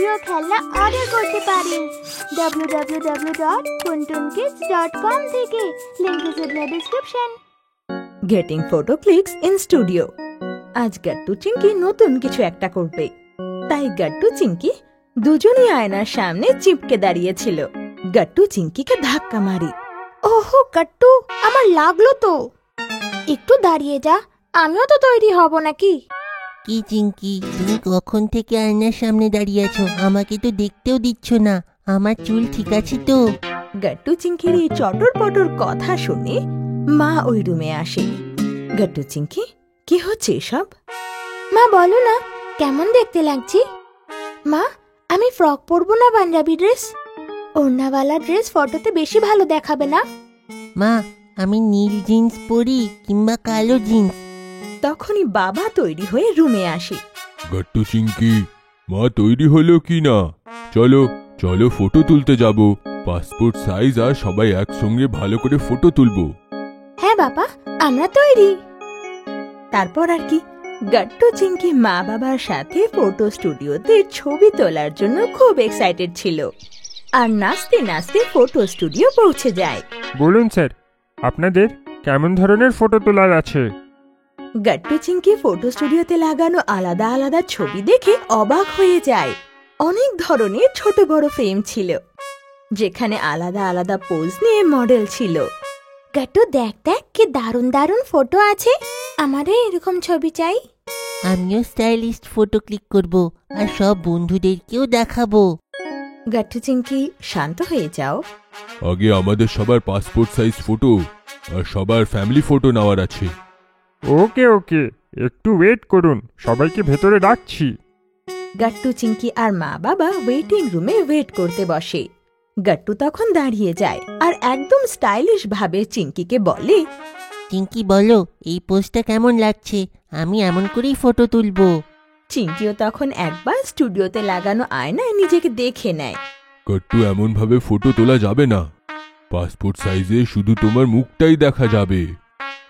Video খেলনা order করতে পারেন www.puntunkids.com থেকে। Link is in the description. Getting photo clicks in studio. আজ গাট্টু চিঙ্কি নতুন কিছু একটা করবে, তাই গাট্টু চিঙ্কি দুজনই আয়নার সামনে চিপকে দাঁড়িয়েছিল। গাট্টু চিঙ্কিকে ধাক্কা মারি। ওহো গাট্টু, আমার লাগলো তো। একটু দাঁড়িয়ে যা, আমিও তো তৈরি হব নাকি। কি চিঙ্কি, তুমি কখন থেকে আয়নার সামনে দাঁড়িয়ে আছো? আমাকে তো দেখতেও দিচ্ছ না। আমার চুল ঠিক আছে তো? গাট্টু চিঙ্কির এই চটর পটর কথা শুনে মা ওই রুমে আসে। গাট্টু চিঙ্কি, কি হচ্ছে এসব? মা বলো না, কেমন দেখতে লাগছি? মা, আমি ফ্রক পরবো না পাঞ্জাবি ড্রেস? ওড়নাওয়ালা ড্রেস ফটোতে বেশি ভালো দেখাবে না? মা, আমি নীল জিন্স পরি কিংবা কালো জিন্স? তখনই বাবা তৈরি হয়ে রুমে আসে। গাট্টু চিঙ্কি, মা তৈরি হলো কি না? চলো চলো ফটো তুলতে যাব। পাসপোর্ট সাইজ আর সবাই একসঙ্গে ভালো করে ফটো তুলবো। হ্যাঁ বাবা, আমরা তৈরি। তারপর আর কি, গাট্টু চিঙ্কি মা বাবার সাথে ফটো স্টুডিওতে ছবি তোলার জন্য খুব এক্সাইটেড ছিল। আর নাচতে নাচতে ফটো স্টুডিও পৌঁছে যায়। বলুন স্যার, আপনাদের কেমন ধরনের ফটো তোলার আছে? গাট্টু চিঙ্কি ফটো স্টুডিওতে লাগানো আলাদা আলাদা ছবি দেখে অবাক হয়ে যায়। অনেক ধরনের ছোট বড় ফ্রেম ছিল, যেখানে আলাদা আলাদা পোজ নিয়ে মডেল ছিল। গাট্টু দেখ দেখ, কি দারুণ দারুণ ফটো আছে। আমারও এরকম ছবি চাই। আমিও স্টাইলিস্ট ফটো ক্লিক করব আর সব বন্ধুদেরকেও দেখাবো। গাট্টু চিঙ্কি, শান্ত হয়ে যাও। আগে আমাদের সবার পাসপোর্ট সাইজ ফটো আর সবার ফ্যামিলি ফটো নেওয়ার আছে। ওকে ওকে, একটু ওয়েট করুন, সবাইকে ভেতরে ডাকছি। গাট্টু চিঙ্কি আর মা বাবা ওয়েটিং রুমে ওয়েট করতে বসে। গাট্টু তখন দাঁড়িয়ে যায় আর একদম স্টাইলিশ ভাবে চিঙ্কিকে বলে, চিঙ্কি বলো, এই পোজটা কেমন লাগছে? আমি এমন করেই ফটো তুলবো। চিঙ্কিও তখন একবার স্টুডিওতে লাগানো আয়নায় নিজেকে দেখে নেয়। গাট্টু, এমন ভাবে ফটো তোলা যাবে না। পাসপোর্ট সাইজে শুধু তোমার মুখটাই দেখা যাবে।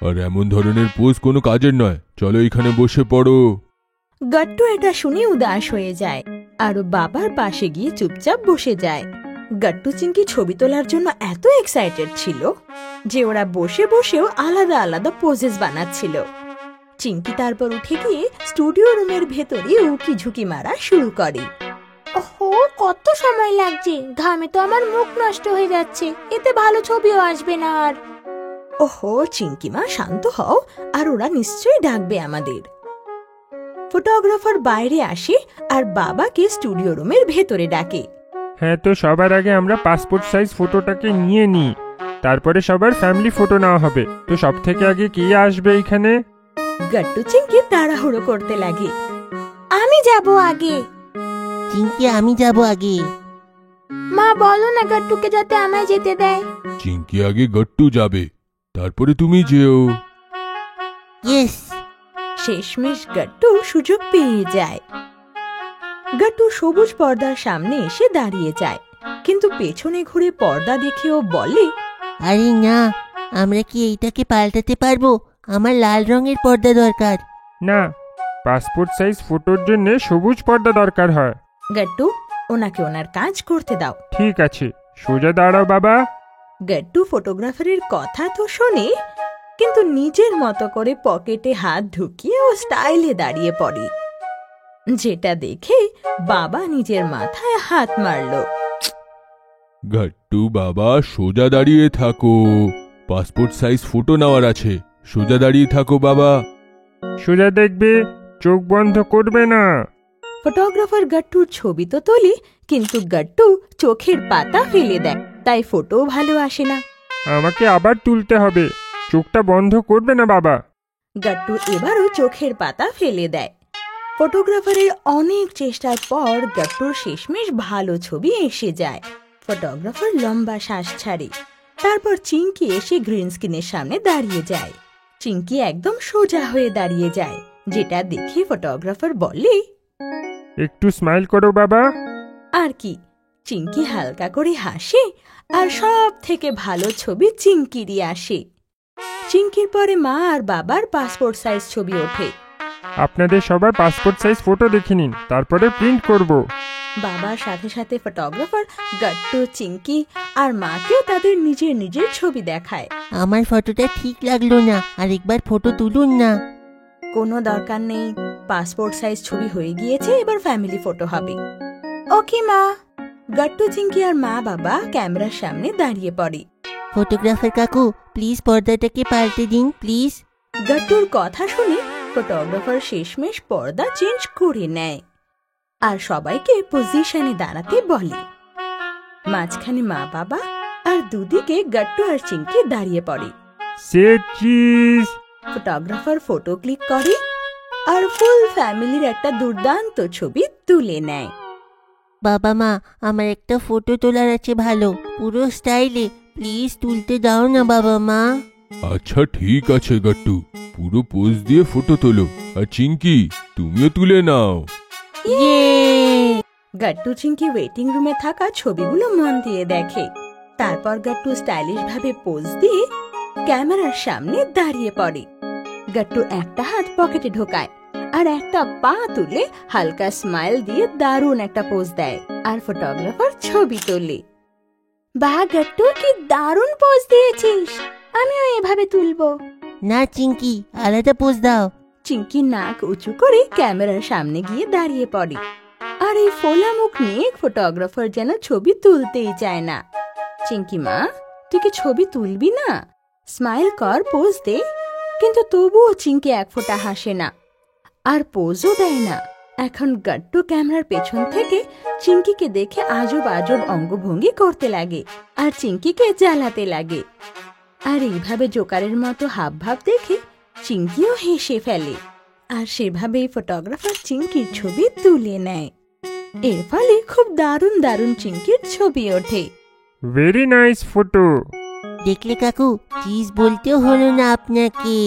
আর এমন ধরনের পোজ কোনো কাজের নয়। চলো এখানে বসে পড়ো। গাট্টু এটা শুনে উদাস হয়ে যায় আর বাবার পাশে গিয়ে চুপচাপ বসে যায়। গাট্টু চিঙ্কি ছবি তোলার জন্য এত এক্সাইটেড ছিল যে ওরা বসে বসেও আলাদা আলাদা পোজেস বানাচ্ছিল। চিঙ্কি তারপর উঠে গিয়ে স্টুডিও রুমের ভেতরে উকি ঝুঁকি মারা শুরু করে। ওহো, কত সময় লাগছে। ঘামে তো আমার মুখ নষ্ট হয়ে যাচ্ছে। এতে ভালো ছবিও আসবে না আর। ওহো চিঙ্কি মা, শান্ত হও, আর ওরা নিশ্চয়ই ডাকবে আমাদের। ফটোগ্রাফার বাইরে আসে আর বাবাকে স্টুডিও রুমের ভেতরে ডাকে। হ্যাঁ, তো সবার আগে আমরা পাসপোর্ট সাইজ ফটোটাকে নিয়ে নিই, তারপরে সবার ফ্যামিলি ফটো নেওয়া হবে। তো সব থেকে আগে কে আসবে এখানে? গাট্টু চিঙ্কি তাড়াহুড়ো করতে লাগে। আমি যাব আগে। চিঙ্কি, আমি যাব আগে। মা বলো না গাট্টুকে যাতে আমায় যেতে দেয়। চিঙ্কি আগে, গাট্টু যাবে, তারপরে তুমি যেও। ইয়েস। শেষমেশ গাট্টু সুযোগ পেয়ে যায়। গাট্টু সবুজ পর্দার সামনে এসে দাঁড়িয়ে যায়, কিন্তু পেছনে ঘুরে পর্দা দেখেও বলে, আরে না, আমরা কি এইটাকে পাল্টাতে পারবো? আমার লাল রঙের পর্দা দরকার। না, পাসপোর্ট সাইজ ফটোর জন্য সবুজ পর্দা দরকার হয়। গাট্টু, ওনাকে ওনার কাজ করতে দাও। ঠিক আছে, সোজা দাঁড়াও বাবা। গাট্টু ফটোগ্রাফারের কথা তো শোনে, কিন্তু নিজের মতো করে পকেটে হাত ঢুকিয়ে ও স্টাইলে দাঁড়িয়ে পড়ে, যেটা দেখে বাবা নিজের মাথায় হাত মারল। গাট্টু বাবা, সোজা দাঁড়িয়ে থাকো। পাসপোর্ট সাইজ ফটো নেওয়ার আছে। সোজা দাঁড়িয়ে থাকো বাবা। সোজা দেখবে, চোখ বন্ধ করবে না। ফটোগ্রাফার গাট্টুর ছবি তো তোলে, কিন্তু গাট্টু চোখের পাতা ফেলে দেয়, তাই ফটো ভালো আসে না। আমাকে আবার তুলতে হবে, চোখটা বন্ধ করবে না বাবা। গাট্টু এবারও চোখের পাতা ফেলে দেয়। ফটোগ্রাফারের অনেক চেষ্টার পর গাট্টুর শেষমেশ ভালো ছবি এসে যায়। ফটোগ্রাফার লম্বা শ্বাস ছাড়ে। তারপর চিঙ্কি এসে গ্রিন স্ক্রিনের সামনে দাঁড়িয়ে যায়। চিঙ্কি একদম সোজা হয়ে দাঁড়িয়ে যায়, যেটা দেখে ফটোগ্রাফার বলে, একটু স্মাইল করো বাবা। আর কি, চিঙ্কি হালকা করে হাসে আর সব থেকে ভালো ছবি চিঙ্কিরই আসে। চিঙ্কির পরে মা আর বাবার পাসপোর্ট সাইজ ছবি ওঠে। আপনাদের সবার পাসপোর্ট সাইজ ফটো দেখে নিন, তারপরে প্রিন্ট করব। বাবার সাথে সাথে ফটোগ্রাফার গাট্টু, চিঙ্কি আর মাকেও তাদের নিজের নিজের ছবি দেখায়। আমার ফটোটা ঠিক লাগলো না, আরেকবার ফটো তুলুন না। কোনো দরকার নেই, পাসপোর্ট সাইজ ছবি হয়ে গিয়েছে, এবার ফ্যামিলি ফটো হবে। ওকে মা। গাট্টু, চিঙ্কি আর মা বাবা ক্যামেরার সামনে দাঁড়িয়ে পড়ে। ফটোগ্রাফার কাকু, প্লিজ পর্দাটাকে পাল্টে দিন প্লিজ। গাট্টুর কথা শুনে ফটোগ্রাফার শেষমেশ পর্দা চেঞ্জ করে নেয় আর সবাইকে পজিশনে দাঁড়াতে বলে। মাঝখানে মা বাবা আর দুদিকে গাট্টু আর চিঙ্কি দাঁড়িয়ে পড়ে। সে চিজ। ফটোগ্রাফার ফটো ক্লিক করে আর ফুল ফ্যামিলির একটা দুর্দান্ত ছবি তুলে নেয়। বাবা মা, আমার একটা ফটো তোলার আছে ভালো, পুরো স্টাইলে, প্লিজ তুলতে দাও না বাবা মা। আচ্ছা ঠিক আছে গাট্টু, পুরো পোজ দিয়ে ফটো তোলো। আর চিঙ্কি, তুমিও তুলে নাও। ইয়ে! গাট্টু, চিঙ্কি ওয়েটিং রুমে থাকা ছবিগুলো মন দিয়ে দেখে। তারপর গাট্টু স্টাইলিশ ভাবে পোজ দিয়ে ক্যামেরার সামনে দাঁড়িয়ে পড়ে। গাট্টু একটা হাত পকেটে ঢোকায় আর একটা পা তুলে হালকা স্মাইল দিয়ে দারুণ একটা পোজ দেয় আর ফটোগ্রাফার ছবি তোলে। বাহ গাট্টু, কি দারুণ পোজ দিয়েছিস, আমিও এভাবে তুলবো। না চিঙ্কি, আলাদা পোজ দাও। চিঙ্কি নাক উঁচু করে ক্যামেরার সামনে গিয়ে দাঁড়িয়ে পড়ে আর এই ফোলা মুখ নিয়ে ফটোগ্রাফার যেন ছবি তুলতেই চায় না। চিঙ্কি মা, তুই কি ছবি তুলবি না? স্মাইল কর, পোজ দে। কিন্তু তবুও চিঙ্কি এক ফোঁটা হাসে না আর পোজও দেয় না। এখন গাট্টু ক্যামেরার পেছন থেকে চিঙ্কিকে দেখে আজব আজব অঙ্গভঙ্গি করতে লাগে আর চিঙ্কিকে জ্বালাতে লাগে। আর এইভাবে জোকারের মতো হাবভাব দেখে চিঙ্কিও হেসে ফেলে আর সেভাবেই ফটোগ্রাফার চিঙ্কির ছবি তুলে নেয়। এর ফলে খুব দারুণ দারুণ চিঙ্কির ছবি ওঠে। Very nice photo. দেখলে কাকু, চিজ বলতেও হলো না আপনাকে।